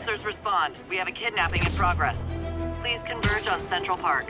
officers respond. We have a kidnapping in progress. Please converge on Central Park.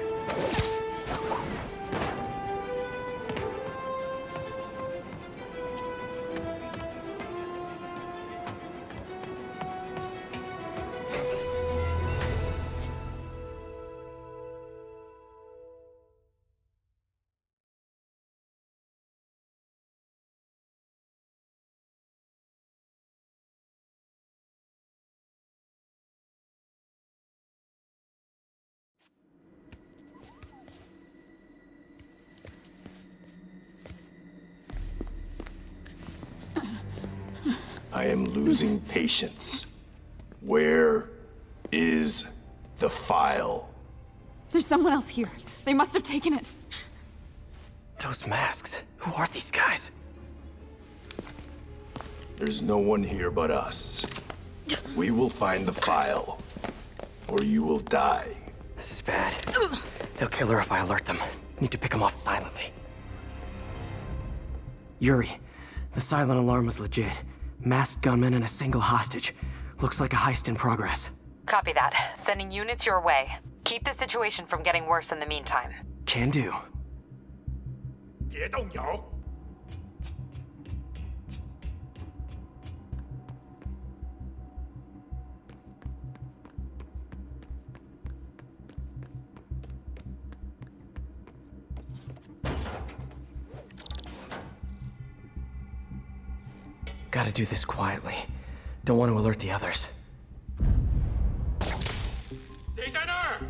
I am losing patience. Where is the file? There's someone else here. They must have taken it. Those masks. Who are these guys? There's no one here but us. We will find the file, or you will die. This is bad. They'll kill her if I alert them. Need to pick them off silently. Yuri, the silent alarm was legit. Masked gunmen and a single hostage. Looks like a heist in progress. Copy that. Sending units your way. Keep the situation from getting worse in the meantime. Can do. 别动摇。Gotta do this quietly. Don't want to alert the others. 谁在那儿？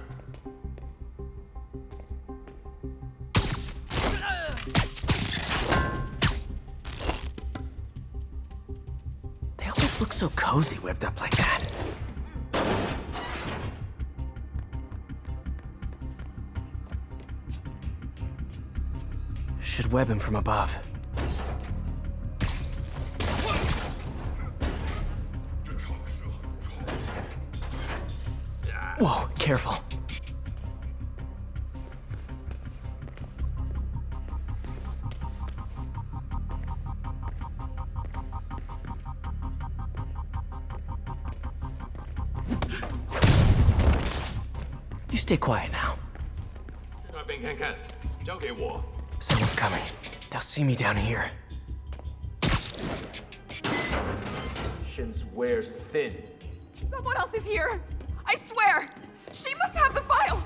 They always look so cozy whipped up like that. Should web him from above. Whoa, careful. You stay quiet now. 去那边看看，交给我。 Someone's coming. They'll see me down here. Patience wears thin. Someone else is here. I swear. She must have the file.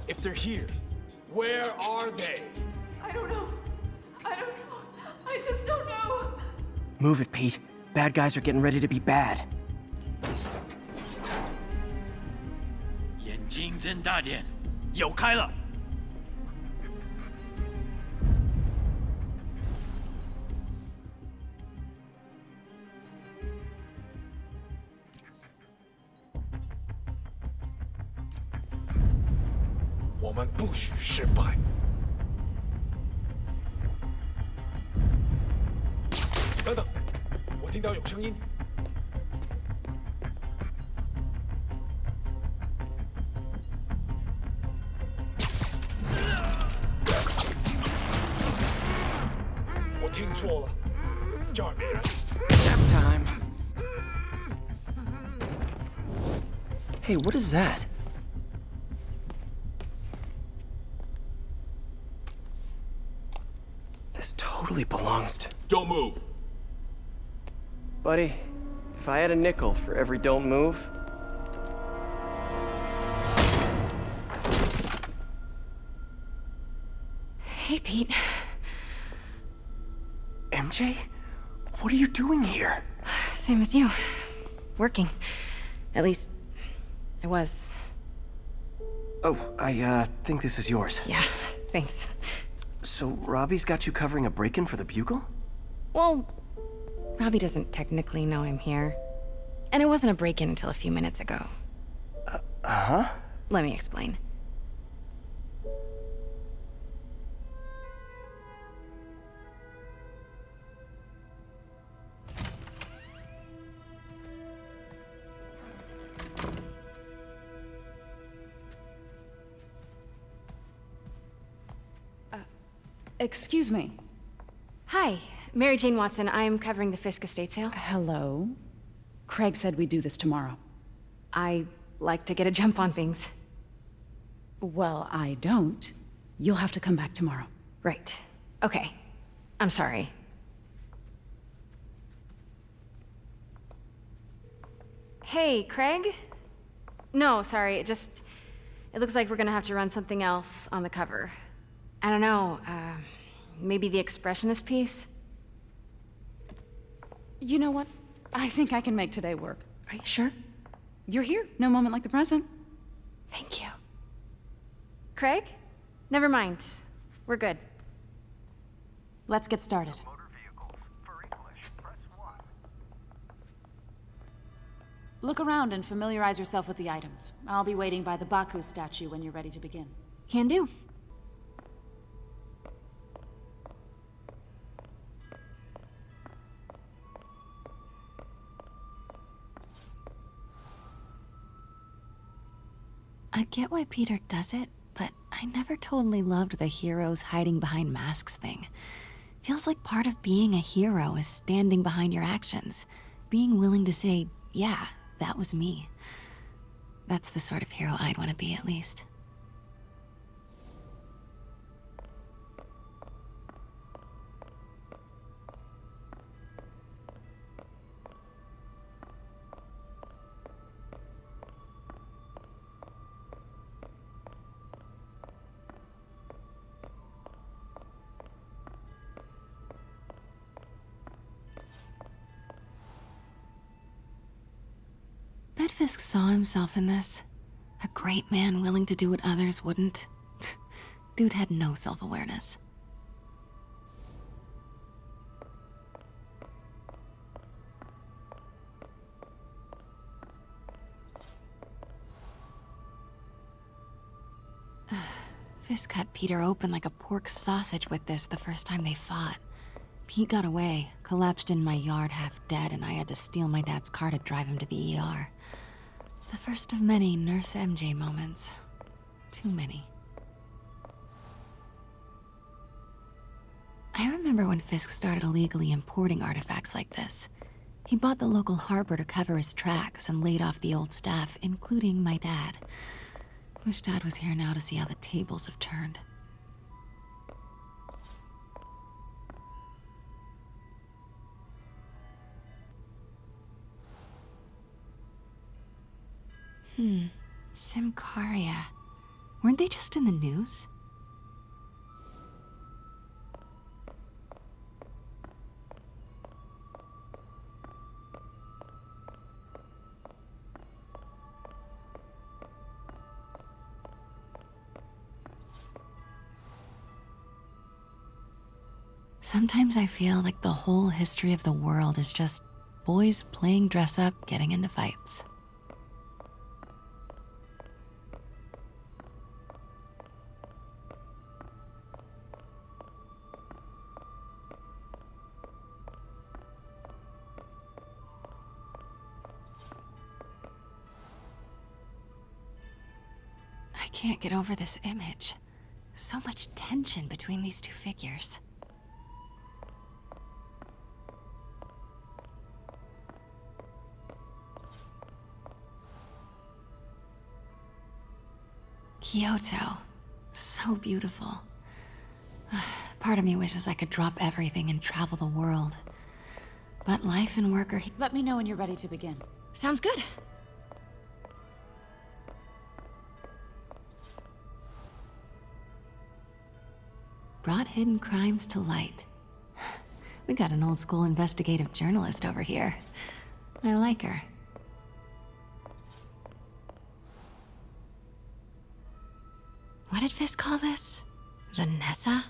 If they're here, where are they? I don't know. I don't know. I just don't know. Move it, Pete. Bad guys are getting ready to be bad. 眼睛睁大点，有开了！我们不许失败。等等，我听到有声音。我听错了，这儿没人。 Nap time. Hey, what is that? This totally belongs to... Don't move. Buddy, if I had a nickel for every don't move... Hey, Pete. MJ? What are you doing here? Same as you. Working. At least, I was. Oh, I think this is yours. Yeah, thanks. So Robbie's got you covering a break-in for the Bugle? Well, Robbie doesn't technically know I'm here. And it wasn't a break-in until a few minutes ago. Uh-huh? Let me explain. Excuse me. Hi, Mary Jane Watson. I'm covering the Fisk estate sale. Hello. Craig said we'd do this tomorrow. I like to get a jump on things. Well, I don't. You'll have to come back tomorrow. Right. Okay. I'm sorry. Hey, Craig? No, sorry, it looks like we're gonna have to run something else on the cover. I don't know, maybe the expressionist piece? You know what? I think I can make today work. Are you sure? You're here. No moment like the present. Thank you. Craig? Never mind. We're good. Let's get started. Look around and familiarize yourself with the items. I'll be waiting by the Baku statue when you're ready to begin. Can do. I get why Peter does it, but I never totally loved the heroes hiding behind masks thing. Feels like part of being a hero is standing behind your actions, being willing to say, yeah, that was me. That's the sort of hero I'd want to be, at least. Bet Fisk saw himself in this. A great man willing to do what others wouldn't. Dude had no self-awareness. Fisk cut Peter open like a pork sausage with this the first time they fought. Pete got away, collapsed in my yard half dead, and I had to steal my dad's car to drive him to the ER. The first of many Nurse MJ moments. Too many. I remember when Fisk started illegally importing artifacts like this. He bought the local harbor to cover his tracks and laid off the old staff, including my dad. Wish Dad was here now to see how the tables have turned. Simcaria. Weren't they just in the news? Sometimes I feel like the whole history of the world is just boys playing dress up, getting into fights. I can't get over this image. So much tension between these two figures. Kyoto. So beautiful. Part of me wishes I could drop everything and travel the world. But life and work are... Let me know when you're ready to begin. Sounds good. Brought hidden crimes to light. We got an old school investigative journalist over here. I like her. What did Fisk call this? Vanessa?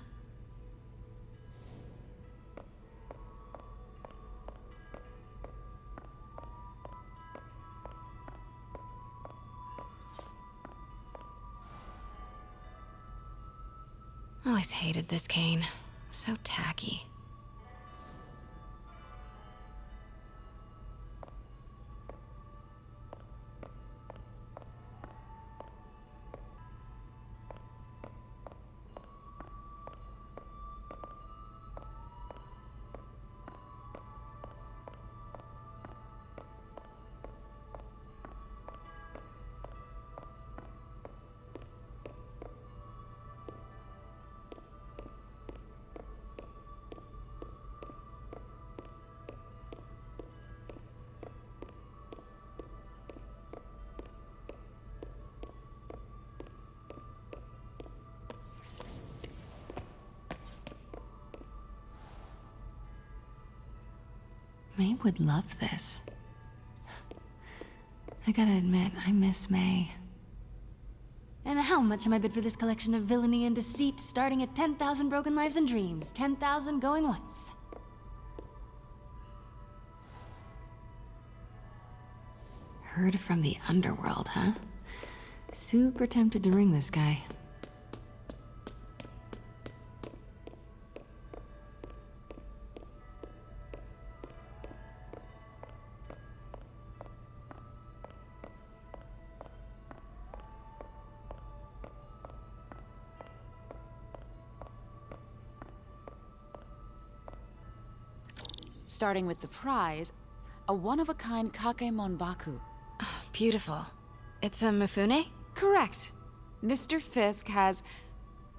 Always hated this cane. So tacky. May would love this. I gotta admit, I miss May. And how much am I bid for this collection of villainy and deceit, starting at 10,000 broken lives and dreams, 10,000 going once? Heard from the underworld, huh? Super tempted to ring this guy. Starting with the prize, a one-of-a-kind Kakemon Baku. Beautiful. It's a Mifune? Correct. Mr. Fisk has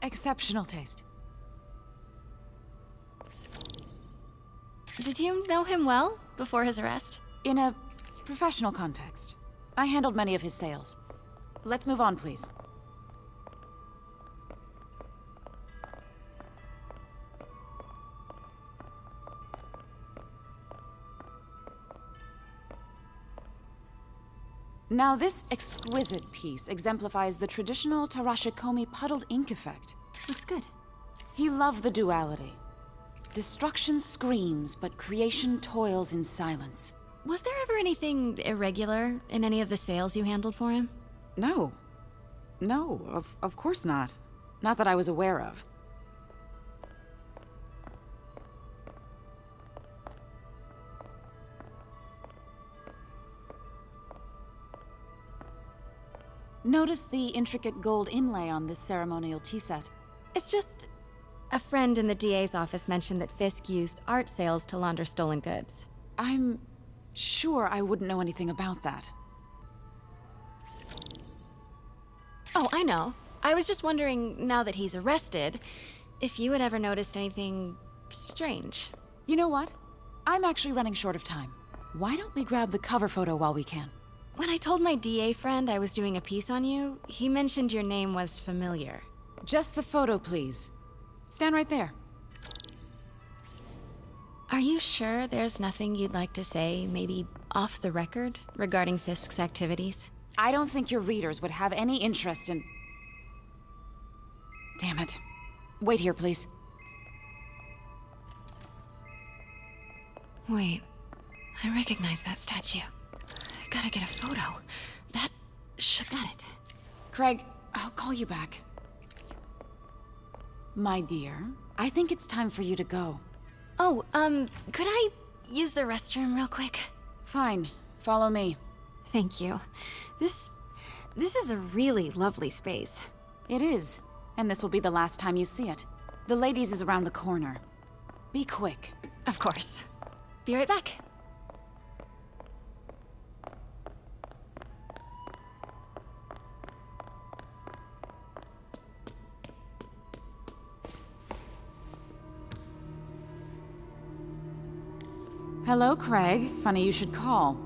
exceptional taste. Did you know him well before his arrest? In a professional context, I handled many of his sales. Let's move on, please. Now, this exquisite piece exemplifies the traditional Tarashikomi puddled ink effect. Looks good. He loved the duality. Destruction screams, but creation toils in silence. Was there ever anything irregular in any of the sales you handled for him? No. No, of course not. Not that I was aware of. Notice the intricate gold inlay on this ceremonial tea set. It's just... a friend in the DA's office mentioned that Fisk used art sales to launder stolen goods. I'm sure I wouldn't know anything about that. Oh, I know. I was just wondering, now that he's arrested, if you had ever noticed anything strange. You know what? I'm actually running short of time. Why don't we grab the cover photo while we can? When I told my DA friend I was doing a piece on you, he mentioned your name was familiar. Just the photo, please. Stand right there. Are you sure there's nothing you'd like to say, maybe off the record, regarding Fisk's activities? I don't think your readers would have any interest in... Damn it. Wait here, please. Wait, I recognize that statue. I gotta get a photo. That should got it. Craig, I'll call you back. My dear, I think it's time for you to go. Oh, could I use the restroom real quick? Fine. Follow me. Thank you. This is a really lovely space. It is. And this will be the last time you see it. The ladies is around the corner. Be quick. Of course. Be right back. Hello, Craig. Funny you should call.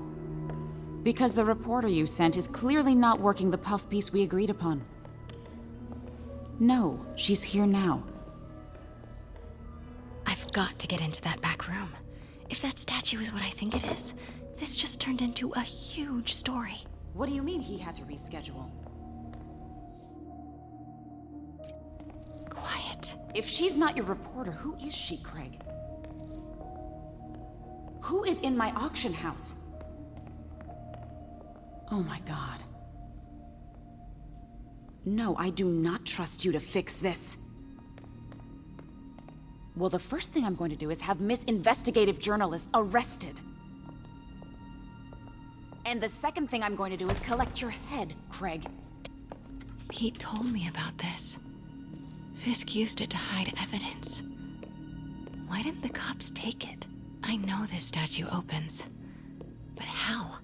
Because the reporter you sent is clearly not working the puff piece we agreed upon. No, she's here now. I've got to get into that back room. If that statue is what I think it is, this just turned into a huge story. What do you mean he had to reschedule? Quiet. If she's not your reporter, who is she, Craig? Who is in my auction house? Oh my god. No, I do not trust you to fix this. Well, the first thing I'm going to do is have Miss Investigative Journalist arrested. And the second thing I'm going to do is collect your head, Craig. Pete told me about this. Fisk used it to hide evidence. Why didn't the cops take it? I know this statue opens, but how?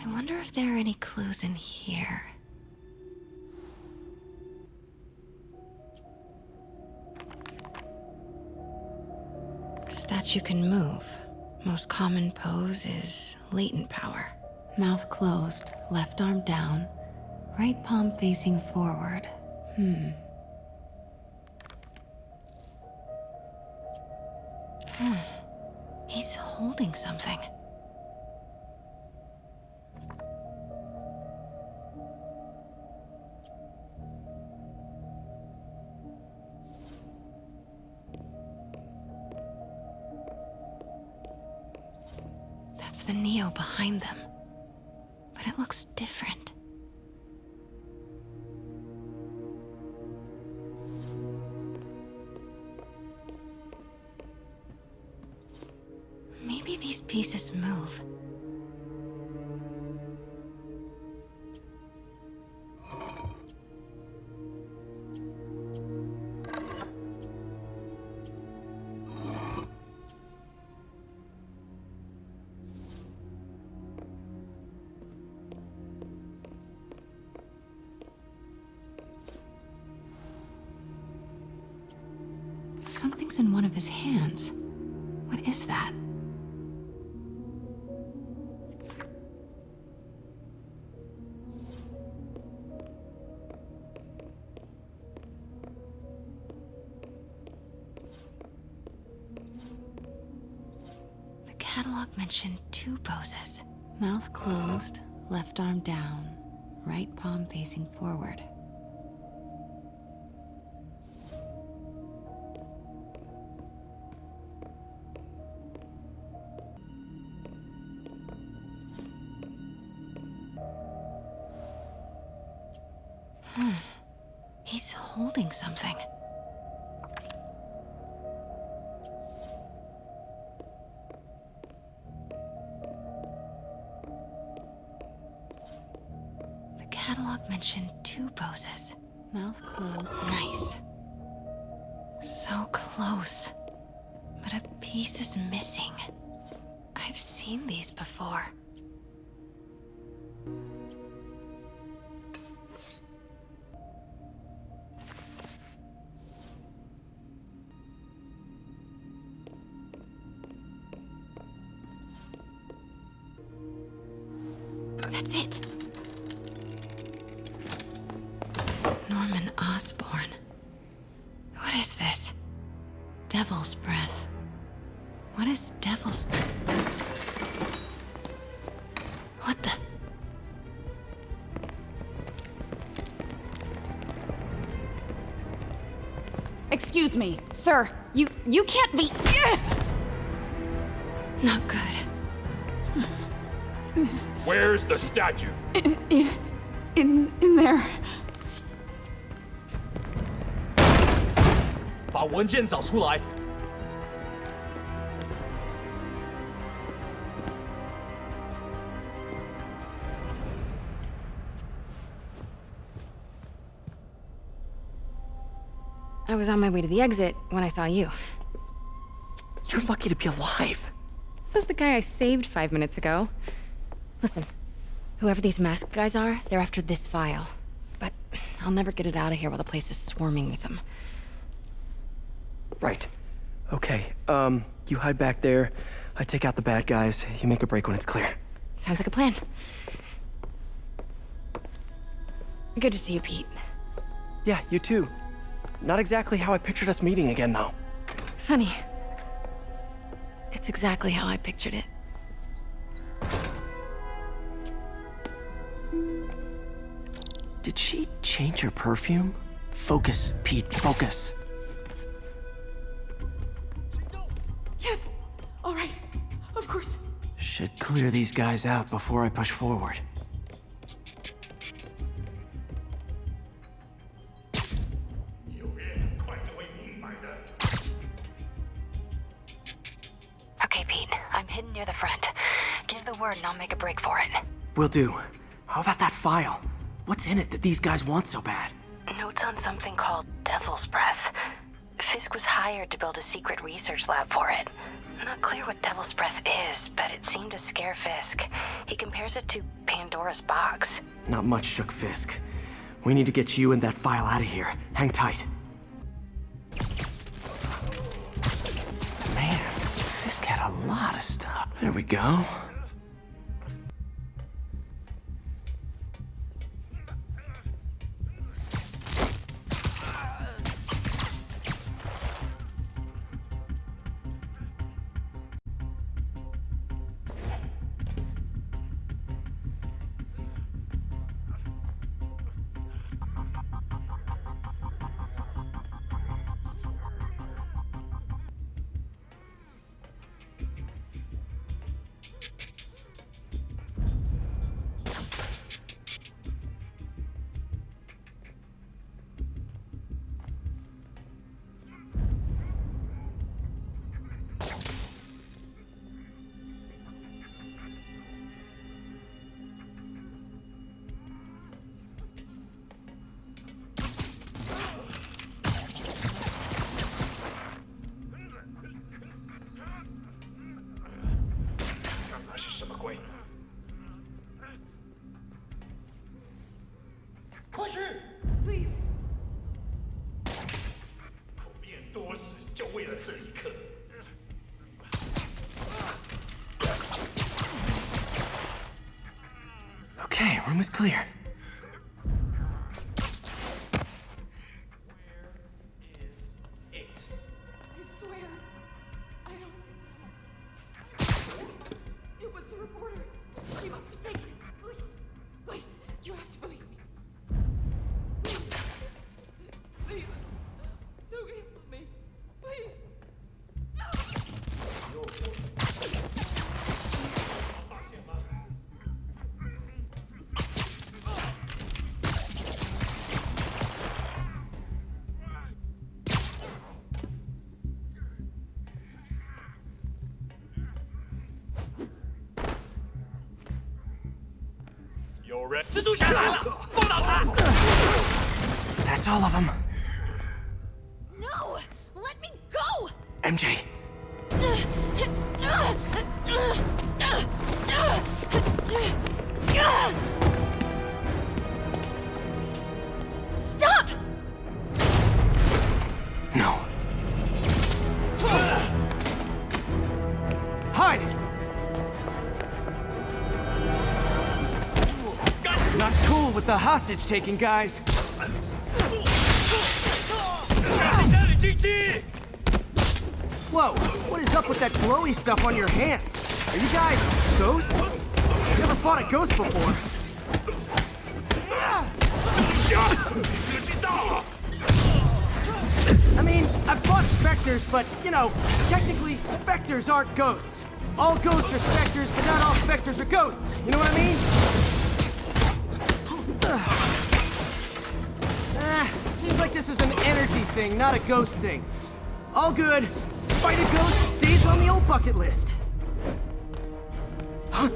I wonder if there are any clues in here. Statue can move. Most common pose is latent power. Mouth closed, left arm down, right palm facing forward. He's holding something. That's the Neo behind them. But it looks different. Maybe these pieces move. Something's in one of his hands. What is that? The catalog mentioned 2 poses. Mouth closed, left arm down, right palm facing forward. He's holding something. The catalog mentioned 2 poses. Mouth closed. Nice. So close. But a piece is missing. I've seen these before. That's it. Norman Osborn. What is this? Devil's breath. What is devil's... What the... Excuse me, sir. You can't be... Not good. Where's the statue? In there. 把文件找出来。 I was on my way to the exit when I saw you. You're lucky to be alive. Says the guy I saved 5 minutes ago. Listen, whoever these masked guys are, they're after this file. But I'll never get it out of here while the place is swarming with them. Right. Okay, you hide back there. I take out the bad guys. You make a break when it's clear. Sounds like a plan. Good to see you, Pete. Yeah, you too. Not exactly how I pictured us meeting again, though. Funny. It's exactly how I pictured it. Did she change her perfume? Focus, Pete, focus. Yes. All right. Of course. Should clear these guys out before I push forward. Okay, Pete. I'm hidden near the front. Give the word and I'll make a break for it. Will do. How about that file? What's in it that these guys want so bad? Notes on something called Devil's Breath. Fisk was hired to build a secret research lab for it. Not clear what Devil's Breath is, but it seemed to scare Fisk. He compares it to Pandora's box. Not much shook Fisk. We need to get you and that file out of here. Hang tight. Man, Fisk had a lot of stuff. There we go. 快去！ Please. 口变多时，就为了这一刻。 Okay, room is clear. It. I swear, I don't... It was the reporter. He must have taken it. Please, please, you have to believe me. Please, please, don't kill me. Please. 发现吗？ 有人，蜘蛛侠来了，放倒他！ That's all of them. No! Let me go! MJ. Stop! No. Hide! Not cool with the hostage taking, guys. 家里进击！ Whoa, what is up with that glowy stuff on your hands? Are you guys ghosts? Never fought a ghost before. 可惜到了。 I mean, I've fought specters, but, you know, technically specters aren't ghosts. All ghosts are specters, but not all specters are ghosts. You know what I mean? Seems like this is an energy thing, not a ghost thing. All good. Fight a ghost stays on the old bucket list. Huh?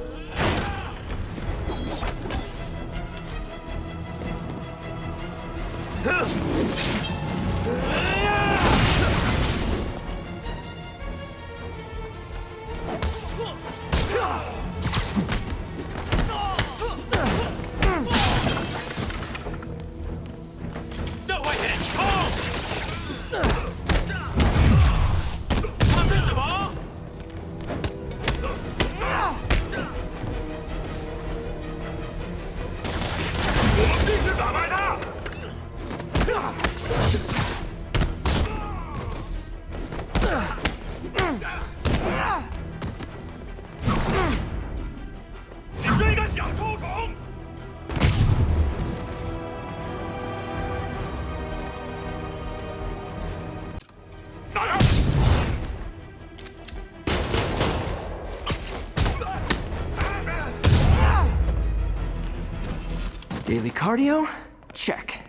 Daily cardio? Check.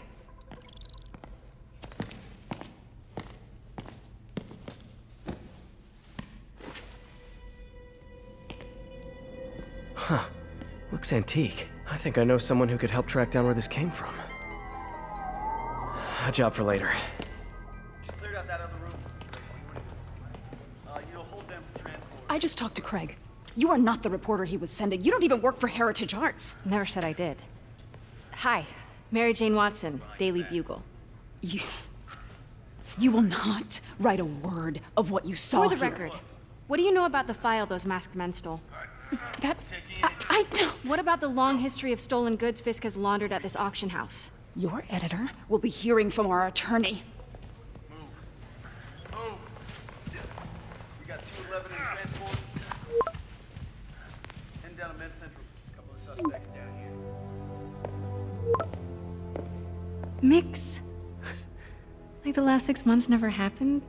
Huh. Looks antique. I think I know someone who could help track down where this came from. A job for later. Cleared out that other room. You'll hold them for transport. I just talked to Craig. You are not the reporter he was sending. You don't even work for Heritage Arts. Never said I did. Hi, Mary Jane Watson, Daily Bugle. You will not write a word of what you saw For the here. record, what do you know about the file those masked men stole? I don't... What about the long history of stolen goods Fisk has laundered at this auction house? Your editor will be hearing from our attorney. Move. We got 211 in transport. Heading down to Med Central. A couple of suspects down here. Mix? Like the last 6 months never happened?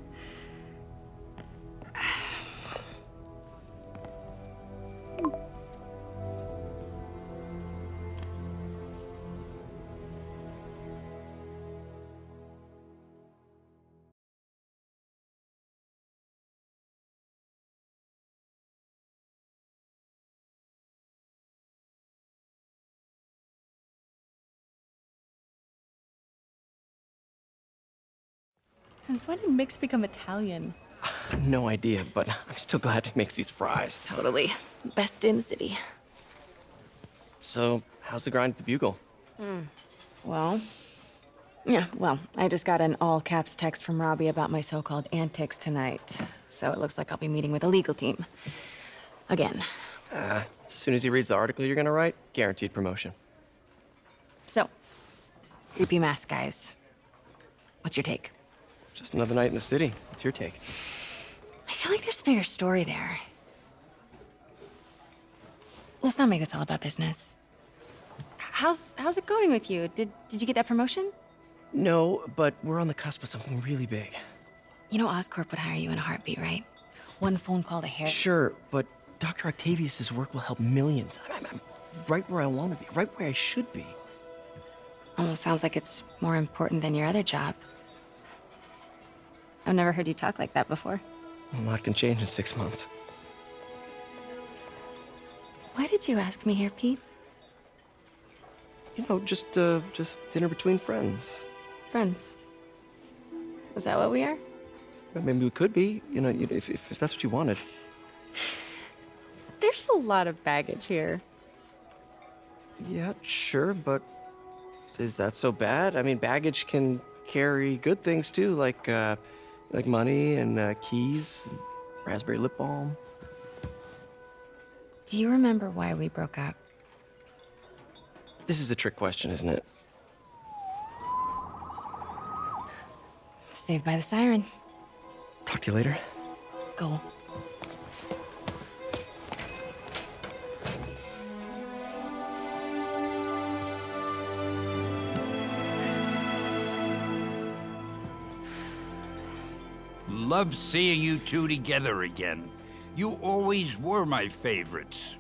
Since when did Mix become Italian? No idea, but I'm still glad he makes these fries. Totally. Best in the city. So, how's the grind at the Bugle? Well... Yeah, well, I just got an all-caps text from Robbie about my so-called antics tonight. So it looks like I'll be meeting with a legal team. Again. As soon as he reads the article you're gonna write, guaranteed promotion. So, creepy mask guys. What's your take? Just another night in the city. What's your take? I feel like there's a bigger story there. Let's not make this all about business. How's it going with you? Did you get that promotion? No, but we're on the cusp of something really big. You know Oscorp would hire you in a heartbeat, right? One phone call to Harry. Sure, but Dr. Octavius's work will help millions. I'm right where I want to be, right where I should be. Almost sounds like it's more important than your other job. I've never heard you talk like that before. A lot can change in 6 months. Why did you ask me here, Pete? You know, just dinner between friends. Friends. Is that what we are? Maybe we could be, you know, if that's what you wanted. There's a lot of baggage here. Yeah, sure, but is that so bad? I mean, baggage can carry good things too, like money and keys, and raspberry lip balm. Do you remember why we broke up? This is a trick question, isn't it? Saved by the siren. Talk to you later. Go. Love seeing you two together again. You always were my favorites.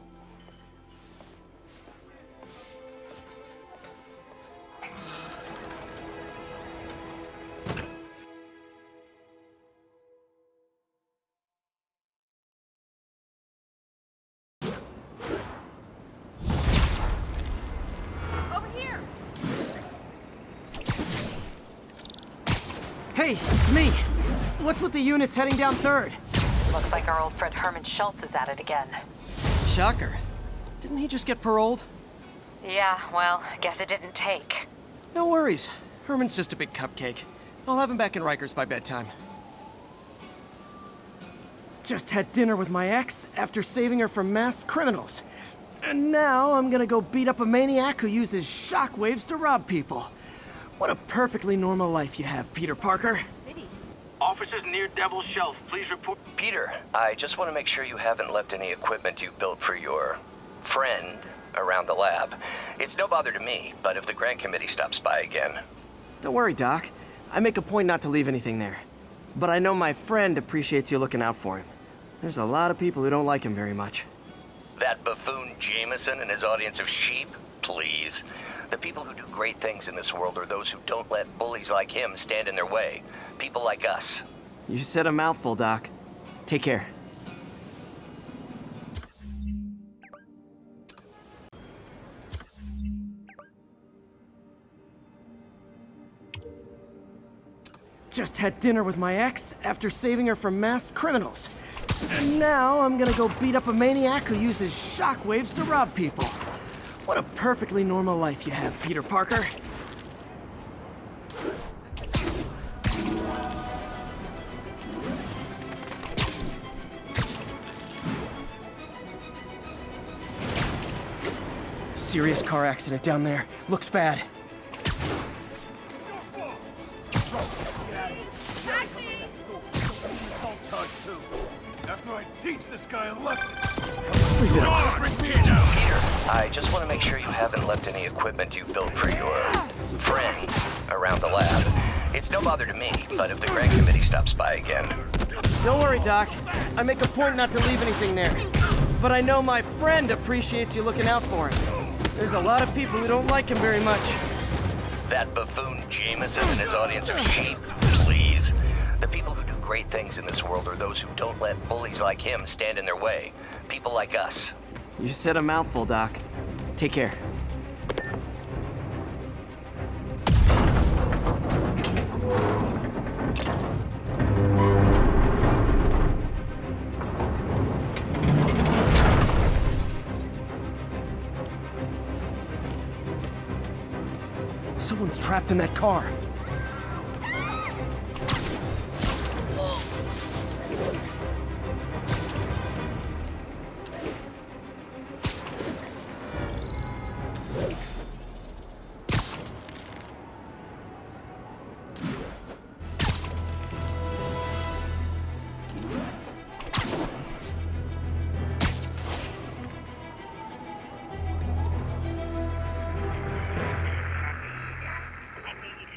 Over here! Hey, it's me. What's with the units heading down 3rd? Looks like our old friend Herman Schultz is at it again. Shocker. Didn't he just get paroled? Yeah, well, guess it didn't take. No worries. Herman's just a big cupcake. I'll have him back in Rikers by bedtime. Just had dinner with my ex after saving her from masked criminals. And now I'm gonna go beat up a maniac who uses shockwaves to rob people. What a perfectly normal life you have, Peter Parker. Officers near Devil's Shelf, please report. Peter, I just want to make sure you haven't left any equipment you built for your friend around the lab. It's no bother to me, but if the grant committee stops by again... Don't worry, Doc. I make a point not to leave anything there. But I know my friend appreciates you looking out for him. There's a lot of people who don't like him very much. That buffoon Jameson and his audience of sheep? Please. The people who do great things in this world are those who don't let bullies like him stand in their way. People like us. You said a mouthful, Doc. Take care. Just had dinner with my ex after saving her from masked criminals. And now I'm gonna go beat up a maniac who uses shockwaves to rob people. What a perfectly normal life you have, Peter Parker. Serious car accident down there. Looks bad. After I teach this guy a lesson. Sleep it off. Peter, I just want to make sure you haven't left any equipment you built for your friend around the lab. It's no bother to me, but if the grant committee stops by again... Don't worry, Doc. I make a point not to leave anything there. But I know my friend appreciates you looking out for him. There's a lot of people who don't like him very much. That buffoon Jameson and his audience of sheep? Please. The people who do great things in this world are those who don't let bullies like him stand in their way. People like us. You said a mouthful, Doc. Take care. Someone's trapped in that car.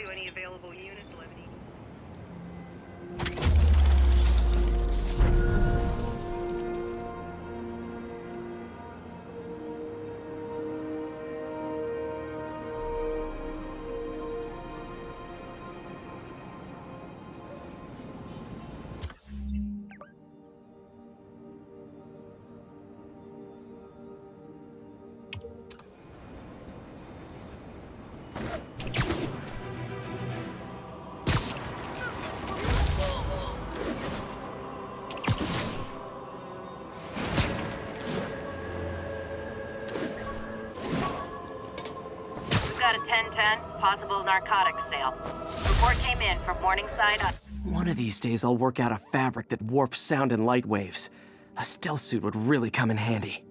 Any available units, 11. Got a 1010, possible narcotics sale. Report came in from Morningside. One of these days I'll work out a fabric that warps sound and light waves. A stealth suit would really come in handy.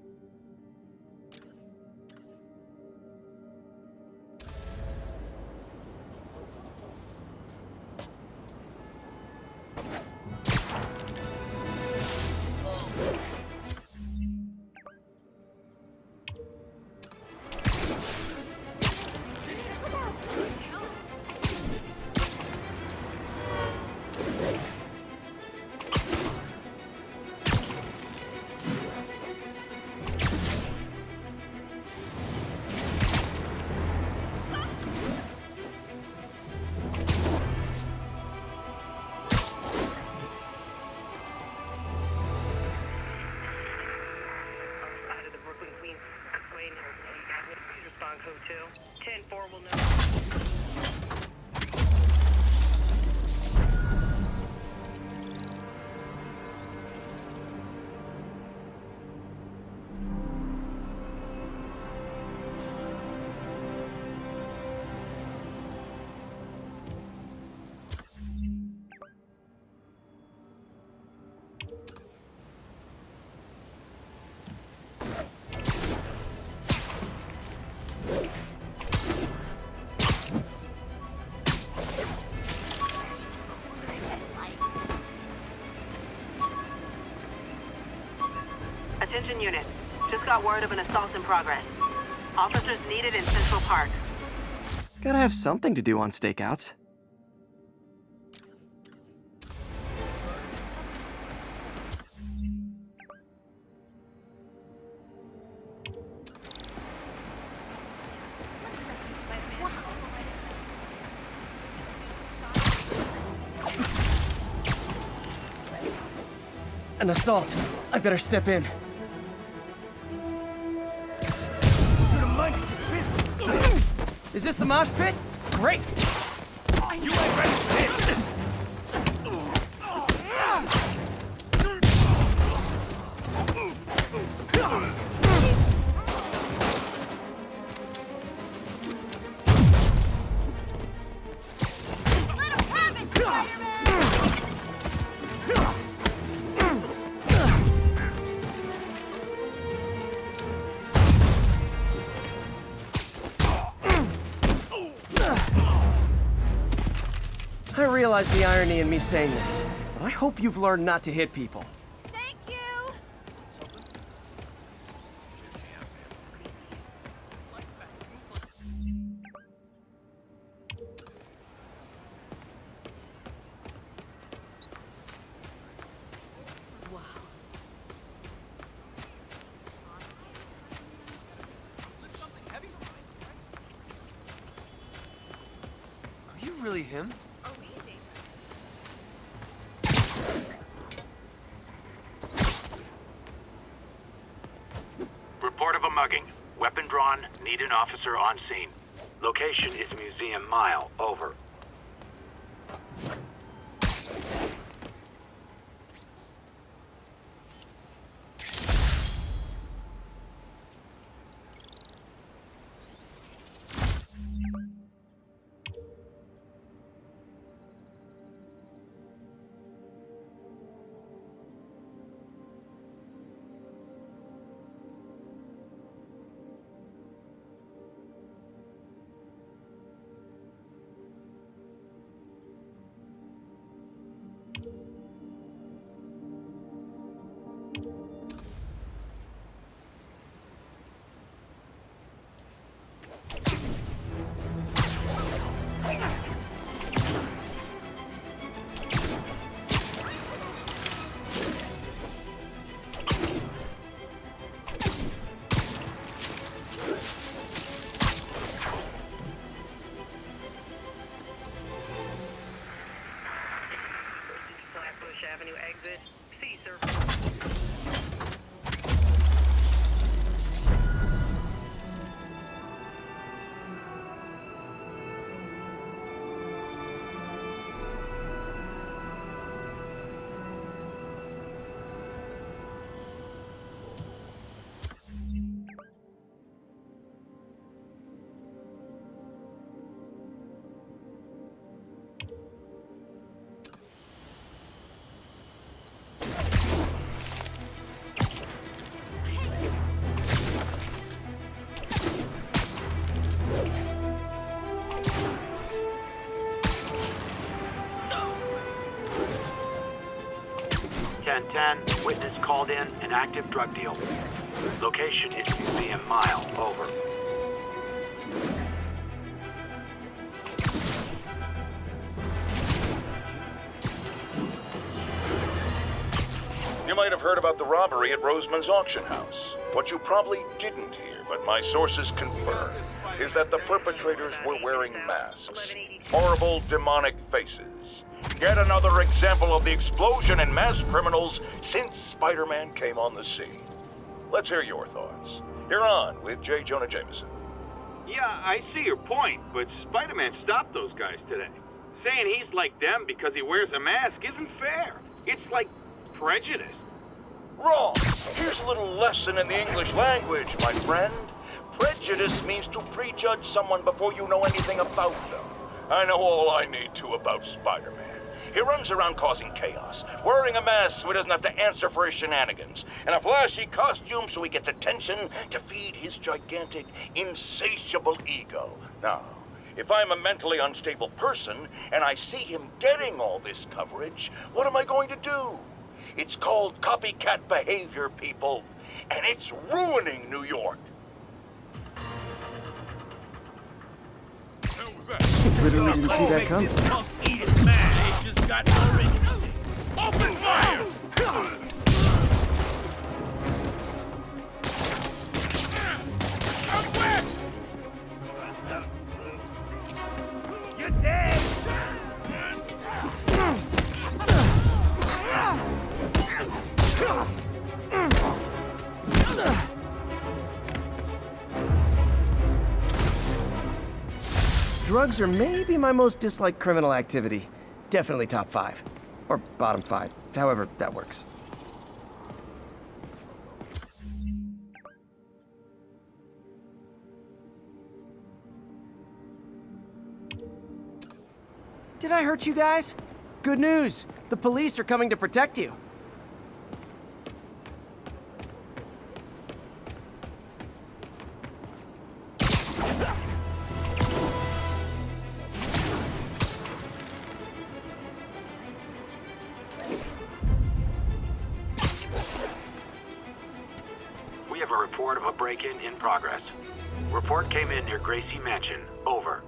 Respond code 2. 10-4 will know. Attention unit. Just got word of an assault in progress. Officers needed in Central Park. Gotta have something to do on stakeouts. An assault. I better step in. Is this the mosh pit? Great! You ain't ready for this! I realize the irony in me saying this, but I hope you've learned not to hit people. Thank you! Are you really him? Report of a mugging. Weapon drawn. Need an officer on scene. Location is Museum Mile. Over. 1010, witness called in an active drug deal. Location is Museum Mile. Over. You might have heard about the robbery at Roseman's auction house. What you probably didn't hear, but my sources confirm, is that the perpetrators were wearing masks. Horrible, demonic faces. Yet another example of the explosion in mass criminals since Spider-Man came on the scene. Let's hear your thoughts. You're on with J. Jonah Jameson. Yeah, I see your point, but Spider-Man stopped those guys today. Saying he's like them because he wears a mask isn't fair. It's like prejudice. Wrong! Here's a little lesson in the English language, my friend. Prejudice means to prejudge someone before you know anything about them. I know all I need to about Spider-Man. He runs around causing chaos, wearing a mask so he doesn't have to answer for his shenanigans, and a flashy costume so he gets attention to feed his gigantic, insatiable ego. Now, if I'm a mentally unstable person and I see him getting all this coverage, what am I going to do? It's called copycat behavior, people, and it's ruining New York. Literally didn't see that coming. Just got original. Open fire! Out west! You're dead! Drugs are maybe my most disliked criminal activity. Definitely top 5. Or bottom 5. However that works. Did I hurt you guys? Good news. The police are coming to protect you. We have a report of a break-in in progress. Report came in near Gracie Mansion. Over.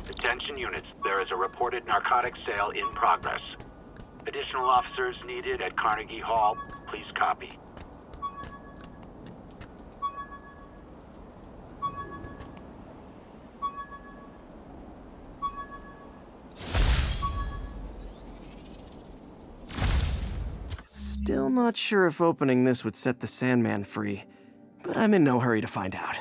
Attention units, there is a reported narcotics sale in progress. Additional officers needed at Carnegie Hall. Please copy. Still not sure if opening this would set the Sandman free, but I'm in no hurry to find out.